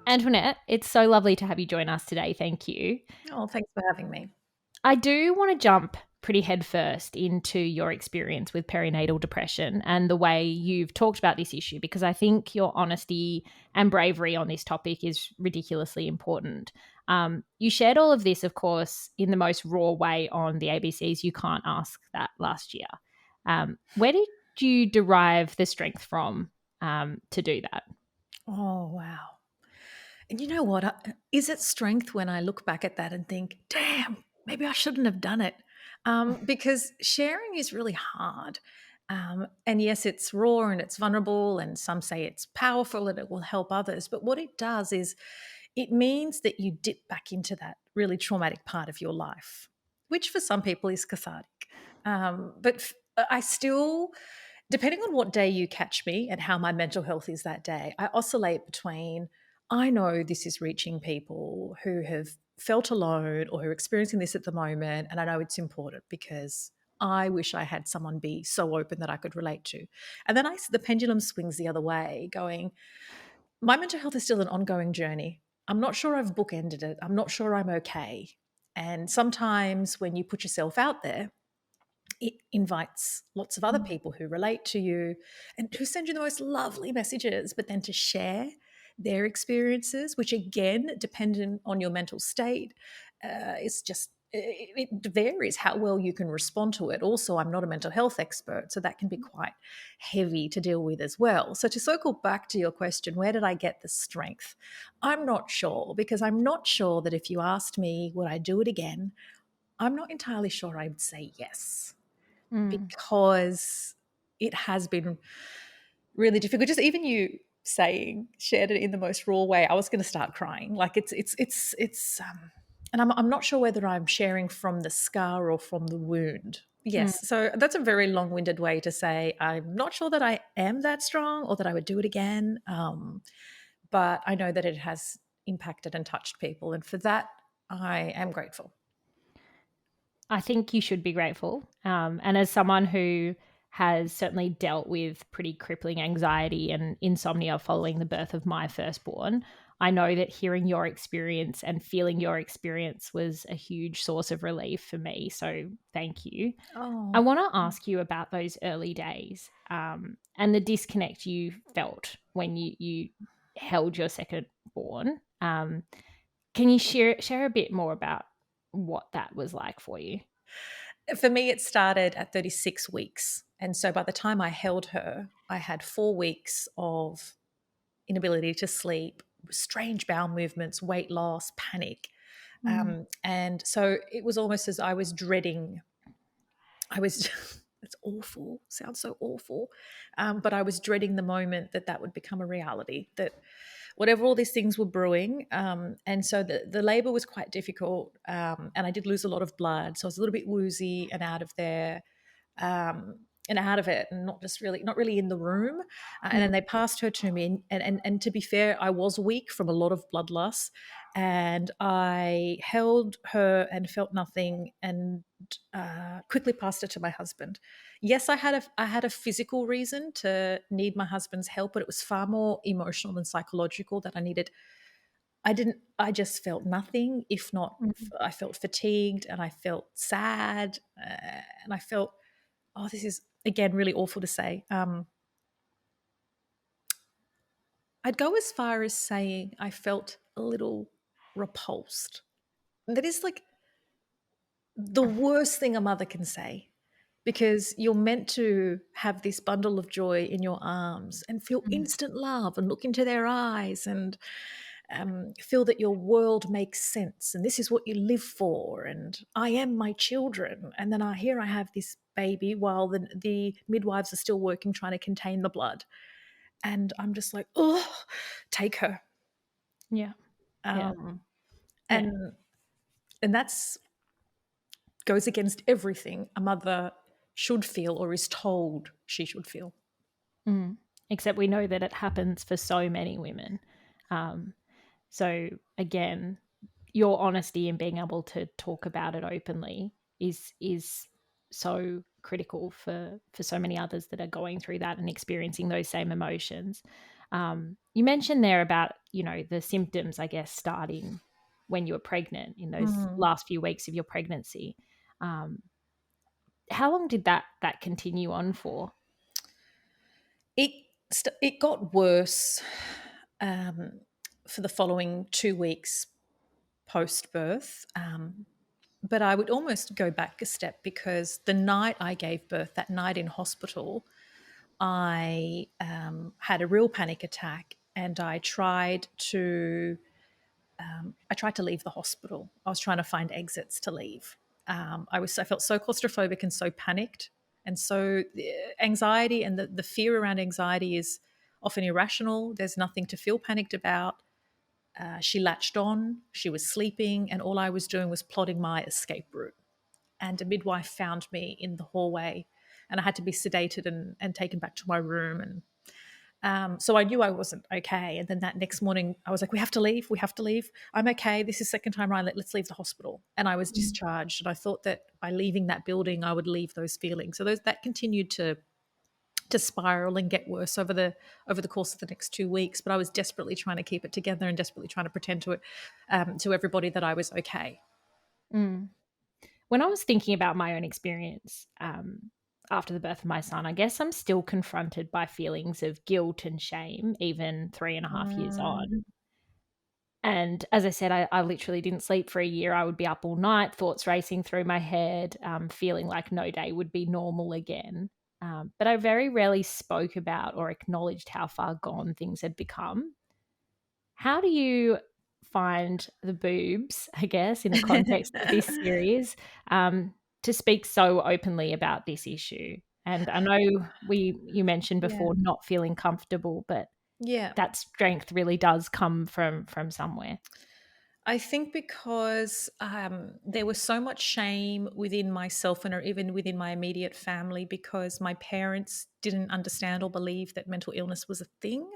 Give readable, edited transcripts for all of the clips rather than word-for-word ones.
Antoinette, it's so lovely to have you join us today. Thank you. Oh, thanks for having me. I do want to jump pretty headfirst into your experience with perinatal depression and the way you've talked about this issue, because I think your honesty and bravery on this topic is ridiculously important. You shared all of this, of course, in the most raw way on the ABC's You Can't Ask That last year. Where did you derive the strength from to do that? Oh, wow. And you know what? Is it strength when I look back at that and think, damn, maybe I shouldn't have done it? Because sharing is really hard. And yes, it's raw and it's vulnerable, and some say it's powerful and it will help others. But what it does is it means that you dip back into that really traumatic part of your life, which for some people is cathartic. But I still, depending on what day you catch me and how my mental health is that day, I oscillate between, I know this is reaching people who have felt alone or who are experiencing this at the moment, and I know it's important because I wish I had someone be so open that I could relate to. And then the pendulum swings the other way, going, my mental health is still an ongoing journey. I'm not sure I've bookended it. I'm not sure I'm okay. And sometimes when you put yourself out there, it invites lots of other people who relate to you and who send you the most lovely messages, but then to share their experiences, which again, dependent on your mental state, is just, it varies how well you can respond to it. Also, I'm not a mental health expert, so that can be quite heavy to deal with as well. So to circle back to your question, where did I get the strength? I'm not sure, because I'm not sure that if you asked me, would I do it again? I'm not entirely sure I would say yes. Because it has been really difficult. Just even you shared it in the most raw way, I was going to start crying. Like and I'm not sure whether I'm sharing from the scar or from the wound. Yes. So that's a very long-winded way to say I'm not sure that I am that strong or that I would do it again. But I know that it has impacted and touched people. And for that, I am grateful. I think you should be grateful. And as someone who has certainly dealt with pretty crippling anxiety and insomnia following the birth of my firstborn, I know that hearing your experience and feeling your experience was a huge source of relief for me. So thank you. Oh. I want to ask you about those early days and the disconnect you felt when you held your second born. Can you share a bit more about what that was like for you? For me, it started at 36 weeks. And so by the time I held her, I had 4 weeks of inability to sleep, strange bowel movements, weight loss, panic. And so it was almost as I was dreading, it's awful, sounds so awful, but I was dreading the moment that would become a reality, that whatever all these things were brewing. And so the labor was quite difficult, and I did lose a lot of blood. So I was a little bit woozy and out of there. And out of it, and not really in the room. And then they passed her to me. And to be fair, I was weak from a lot of blood loss. And I held her and felt nothing, and quickly passed her to my husband. Yes, I had a physical reason to need my husband's help, but it was far more emotional and psychological that I needed. I just felt nothing. If not, I felt fatigued and I felt sad, and I felt, oh, this is, again, really awful to say. I'd go as far as saying I felt a little repulsed. And that is like the worst thing a mother can say, because you're meant to have this bundle of joy in your arms and feel instant love and look into their eyes and feel that your world makes sense and this is what you live for and I am my children. And then I have this baby while the midwives are still working trying to contain the blood. And I'm just like, oh, take her. Yeah. And that's goes against everything a mother should feel or is told she should feel. Except we know that it happens for so many women. So again, your honesty and being able to talk about it openly is so critical for so many others that are going through that and experiencing those same emotions. You mentioned there about the symptoms, I guess, starting when you were pregnant in those Mm. last few weeks of your pregnancy. How long did that continue on for? It got worse for the following 2 weeks post birth. But I would almost go back a step, because the night I gave birth, that night in hospital, I had a real panic attack, and I tried to leave the hospital. I was trying to find exits to leave. I felt so claustrophobic and so panicked, and so anxiety, and the fear around anxiety is often irrational. There's nothing to feel panicked about. She latched on. She was sleeping, and all I was doing was plotting my escape route. And a midwife found me in the hallway, and I had to be sedated and taken back to my room. And so I knew I wasn't okay. And then that next morning, I was like, we have to leave. We have to leave. I'm okay. This is second time around. Let's leave the hospital. And I was discharged. And I thought that by leaving that building, I would leave those feelings. So that continued to spiral and get worse over the course of the next 2 weeks. But I was desperately trying to keep it together and desperately trying to pretend to everybody that I was okay. Mm. When I was thinking about my own experience after the birth of my son, I guess I'm still confronted by feelings of guilt and shame, even 3.5 years on. And as I said, I literally didn't sleep for a year. I would be up all night, thoughts racing through my head, feeling like no day would be normal again. But I very rarely spoke about or acknowledged how far gone things had become. How do you find the boobs, I guess, in the context of this series, to speak so openly about this issue? And I know you mentioned before not feeling comfortable, but Yeah. that strength really does come from somewhere. I think because there was so much shame within myself and or even within my immediate family, because my parents didn't understand or believe that mental illness was a thing.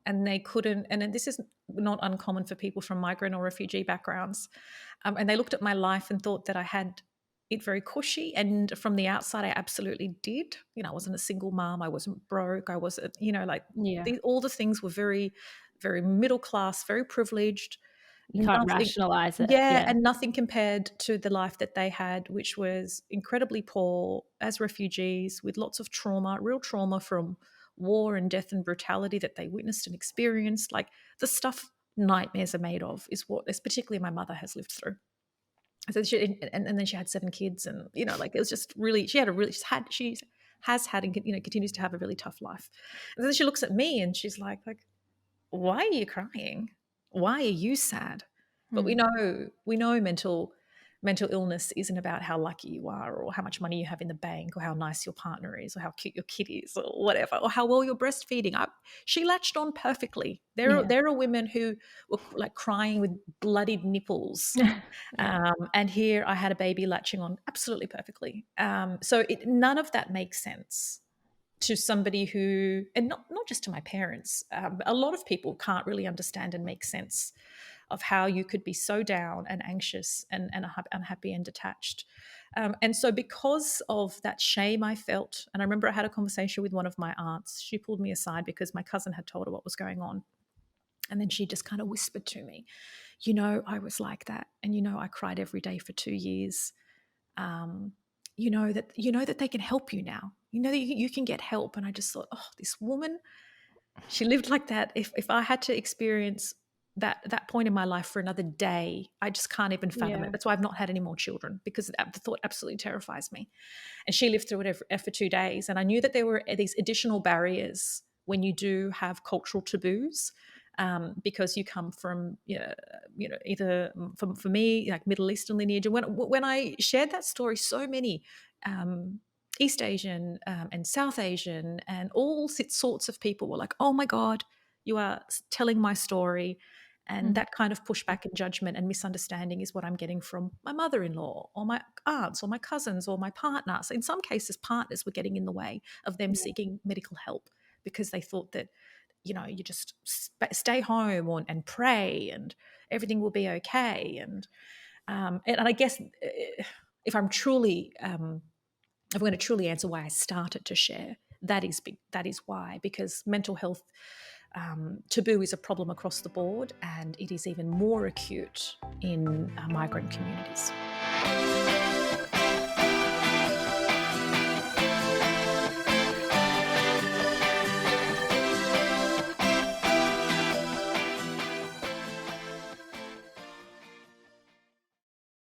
And they couldn't, and this is not uncommon for people from migrant or refugee backgrounds. And they looked at my life and thought that I had it very cushy. And from the outside, I absolutely did. I wasn't a single mom. I wasn't broke. I wasn't, Yeah. all the things were very, very middle class, very privileged. You can't Nothing, rationalize it. yeah, Yeah. and nothing compared to the life that they had, which was incredibly poor as refugees, with lots of trauma, real trauma from war and death and brutality that they witnessed and experienced. Like the stuff nightmares are made of is particularly my mother has lived through. So and then she had 7 kids, and it was just really, she has had and continues to have a really tough life. And then she looks at me and she's like, why are you crying? Why are you sad? But we know mental illness isn't about how lucky you are, or how much money you have in the bank, or how nice your partner is, or how cute your kid is, or whatever, or how well you're breastfeeding. She latched on perfectly. There are women who were like crying with bloodied nipples. And here I had a baby latching on absolutely perfectly. So none of that makes sense to somebody who, and not just to my parents, a lot of people can't really understand and make sense of how you could be so down and anxious and unhappy and detached. And so because of that shame I felt, and I remember I had a conversation with one of my aunts. She pulled me aside because my cousin had told her what was going on. And then she just kind of whispered to me, I was like that. And, I cried every day for 2 years. You know that they can help you now. You know that you can get help. And I just thought, oh, this woman, she lived like that. If I had to experience that point in my life for another day, I just can't even fathom it. That's why I've not had any more children, because the thought absolutely terrifies me. And she lived through it for 2 days. And I knew that there were these additional barriers when you do have cultural taboos, because you come from, either for me, like Middle Eastern lineage. And when I shared that story, so many East Asian and South Asian and all sorts of people were like, oh my God, you are telling my story. And that kind of pushback and judgment and misunderstanding is what I'm getting from my mother-in-law or my aunts or my cousins or my partners. In some cases, partners were getting in the way of them seeking medical help, because they thought that, you just stay home and pray and everything will be okay. And I guess if I'm truly, if I'm going to truly answer why I started to share, that is why, because mental health taboo is a problem across the board, and it is even more acute in migrant communities.